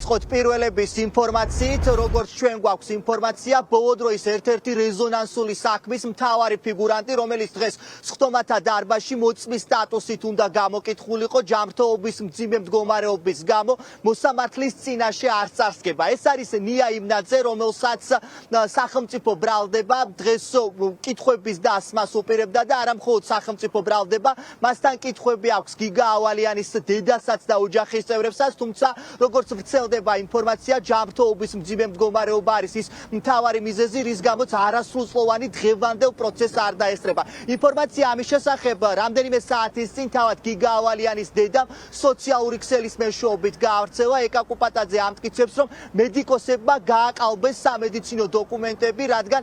დავიწყოთ პირველების ინფორმაციით, როგორც ჩვენ გვაქვს ინფორმაცია, ბოლო დროის ერთ-ერთი რეზონანსული საქმის მთავარი ფიგურანტი, რომელიც დღეს სხდომათა დარბაზში მოწმის სტატუსით უნდა გამოკითხულიყო, ჯანმრთელობის მძიმე მდგომარეობის გამო მოსამართლის წინაშე არ წარსდგება. ეს არის ნია იმნაძე, რომელსაც სახელმწიფო ბრალდება დღეს კითხვების დასმას უპირებდა და არა მხოლოდ სახელმწიფო ბრალდება, მასთან კითხვები აქვს გიგა ავალიანის დედასაც და ოჯახის წევრებსაც, თუმცა როგორც ვრცელდება ინფორმაცია, ჯანმრთელობის მძიმე მდგომარეობა არის ის მთავარი მიზეზი, რის გამოც არასრულწლოვანი დღევანდელ პროცესს არ დაესწრება. ინფორმაცია ამის შესახებ რამდენიმე საათის წინ თავად გიგა ავალიანის დედამ სოციალური ქსელის მეშვეობით გაავრცელა. ეკა კუპატაძე ამტკიცებს, რომ მედიკოსებმა გააყალბეს სამედიცინო დოკუმენტები, რადგან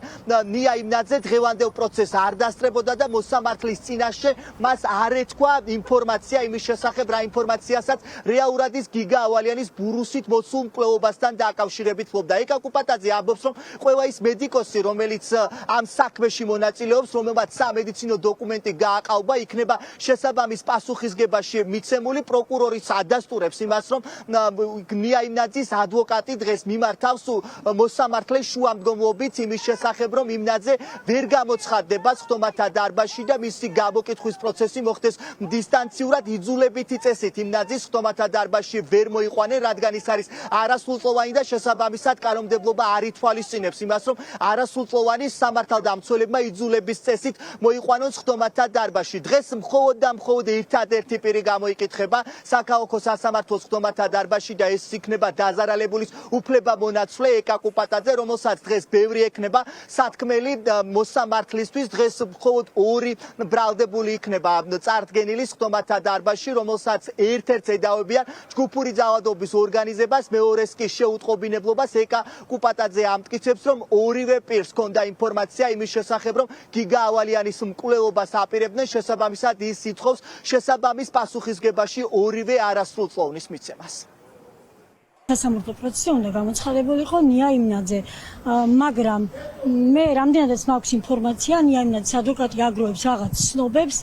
ნია იმნაძე დღევანდელ პროცესს არ დასწრებოდა და მოსამართლის წინაშე მას არ ეთქვა ინფორმაცია იმის შესახებ, რა ინფორმაციასაც რეალურად ის გიგა ავალიანის ბურუსით მოცულ მკვლელობასთან დაკავშირებით ფლობდა. ეკა კუპატაძე ამბობს, რომ ყველა ის მედიკოსი, რომელიც ამ საქმეში მონაწილეობს, რომელმაც სამედიცინო დოკუმენტი გააყალბა, იქნება შესაბამის პასუხისგებაში მიცემული. პროკურორიც ადასტურებს იმას, რომ ნია იმნაძის ადვოკატი დღეს მიმართავს მოსამართლეს შუამდგომლობით იმის შესახებ, რომ იმნაძე ვერ გამოცხადდება სხდომათა დარბაზში და მისი გამოკითხვის პროცესი მოხდეს დისტანციურად. იძულებითი წესით იმნაძის სხდომათა დარბაზში ვერ მოიყვანენ, რადგან ის არის არასრულწლოვანი და შესაბამისად კანონმდებლობა არ ითვალისწინებს იმას, რომ არასრულწლოვანი სამართალდამცველებმა იძულების წესით მოიყვანონ სხდომათა დარბაზში. დღეს მხოლოდ და მხოლოდ ერთადერთი პირი გამოიკითხება საქალაქო სასამართლოს სხდომათა დარბაზში და ეს იქნება დაზარალებულის უფლებამონაცვლე ეკა კუპატაძე, რომელსაც დღეს ბევრი ექნება სათქმელი მოსამართლისთვის. დღეს მხოლოდ ორი ბრალდებული იქნება წარდგენილი სხდომათა დარბაზში, რომელსაც ერთ-ერთს ედავებიან ჯგუფური ძალადობის ორგანიზებას, მეორეს კი შეუტყობინებლობას. ეკა კუპატაძე ამტკიცებს, რომ ორივე პირს ჰქონდა ინფორმაცია იმის შესახებ, რომ გიგა ავალიანის მკვლელობას აპირებდნენ, შესაბამისად ის ითხოვს შესაბამის პასუხისგებაში ორივე არასრულწლოვნის მიცემას. სასამართლო პროცესი უნდა გამოცხადებულიყო ნია იმნაძე, მაგრამ მე რამდენადაც მაქვს ინფორმაცია, ნია იმნაძის ადვოკატი აგროვებს რაღაც ცნობებს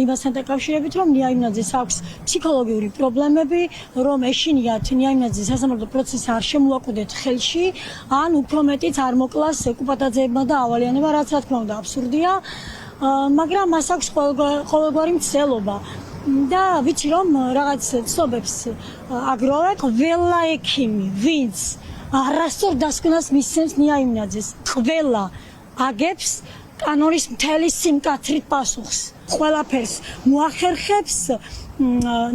იმასთან დაკავშირებით, რომ ნია იმნაძეს აქვს ფსიქოლოგიური პრობლემები, რომ ეშინიათ ნია იმნაძის სასამართლო პროცესი არ შემოაკვდეთ ხელში, ან უფრო მეტიც არ მოკლას კუპატაძეებმა და ავალიანებმა, რაც რა თქმა უნდა აბსურდია, მაგრამ მას აქვს ყოველგვარი მცდელობა. და ვიცი რომ რაღაც ცნობებს აგროვებ, ყველა ექიმი, ვინც არასწორ დასკვნას მისცემს ნია იმნაძეს, ყველა აგებს კანონის მთელი სიმკაცრით პასუხს. ყველაფერს მოახერხებს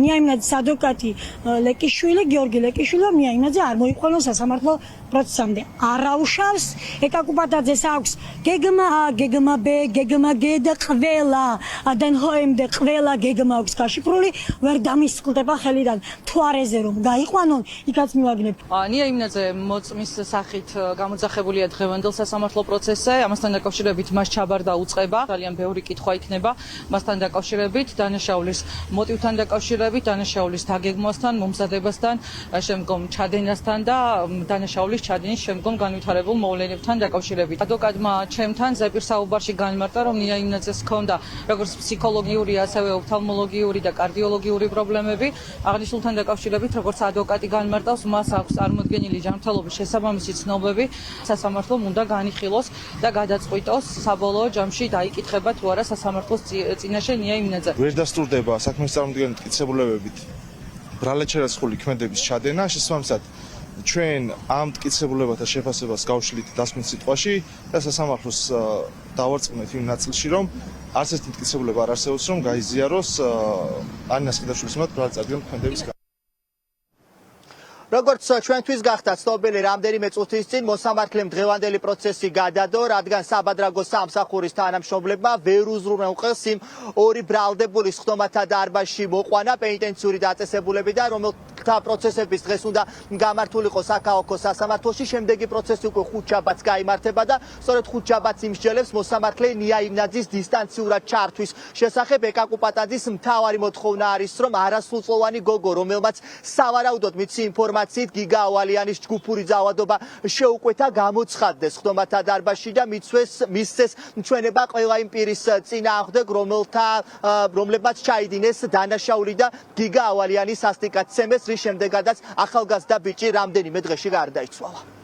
ნია იმნაძის ადვოკატი ლეკიშვილი, გიორგი ლეკიშვილი, რომ ნია იმნაძე არ მოიყვანოს სასამართლო პროცესამდე. არაუშავს, ეკა კუპატაძეს აქვს გეგმა A, გეგმა B, გეგმა G და ყველა ადენჰოემდე ყველა გეგმა აქვს გაშიფრული, ვერ დამისყდება ხელიდან. თუ არ ეზე რომ გაიყვანონ, იქაც მივაგნებ. ნია იმნაძე მოწმის სახით გამოძახებულია დღევანდელ სასამართლო პროცესზე, ამასთან დაკავშირებით მას ჩაბარდა უწყება, ძალიან ბევრი კითხვა იქნება მასთან დაკავშირებით, დანაშაულის მოტივთან დაკავშირებით, დანაშაულის დაგეგმვასთან, მომზადებასთან, შემდგომ ჩადენასთან და დანაშაულის ჩადენის შემდგომ განვითარებულ მოვლენებთან დაკავშირებით. ადვოკატმა ჩემთან ზეპირ საუბარში განმარტა, რომ ნია იმნაძეს ჰქონდა როგორც ფსიქოლოგიური, ასევე ოფთალმოლოგიური და კარდიოლოგიური პრობლემები. აღნიშნულთან დაკავშირებით, როგორც ადვოკატი განმარტავს, მას აქვს წარმოდგენილი ჯანმრთელობის შესაბამისი ცნობები, სასამართლომ უნდა განიხილოს და გადაწყვიტოს საბოლოო ჯამში დაიკითხება თუ არა სასამართლოს წინაშე ნია იმნაძე. ვერ დასტურდება საქმის წარმოდგენილი მტკიცებულებებით ბრალაჩერაცხული ქმედების ჩადენა, შესაბამისად ჩვენ ამ მტკიცებულებათა შეფასებას გავშლით დასმის სიტყვაში და სასამართლოს დავარწმუნეთ იმ ნაწილში, რომ არც ერთი მტკიცებულება არ არსებობს, რომ გაიზიაროს ანას ყიდაშვილის მიმართ ბრალაჩერაცხული ქმედების როგორც ჩვენთვის გახდა ცნობილი რამდენიმე წუთის წინ მოსამართლემ დღევანდელი პროცესი გადადო, რადგან საბადრაგო სამსახურის თანამშრომლებმა ვერ უზრუნველყეს იმ ორი ბრალდებული სხდომათა დარბაზში მოყვანა პენიტენციური დაწესებულებიდან, რომელთა პროცესების დღეს უნდა გამართულიყო საქალაქო სასამართლოში. შემდეგი პროცესი უკვე ხუთშაბათს გაიმართება და სწორედ ხუთშაბათს იმსჯელებს მოსამართლე ნია იმნაძის დისტანციურად ჩართვის შესახებ. ეკა კუპატაძის მთავარი მოთხოვნა არის, რომ არასრულწლოვანი გოგო, რომელმაც სავარაუდოდ მიცი ინფორმაციით გიგა ავალიანის ჯგუფური ძალადობა შეუკვეთა, გამოცხადდეს სხდომათა დარბაზში და მისცეს ჩვენება ყველა იმ პირის წინააღმდეგ, რომლებმაც ჩაიდინეს დანაშაული და გიგა ავალიანის სასტიკად ცემეს, რის შემდეგადაც ახალგაზრდა ბიჭი რამდენიმე დღეში გარდაიცვალა.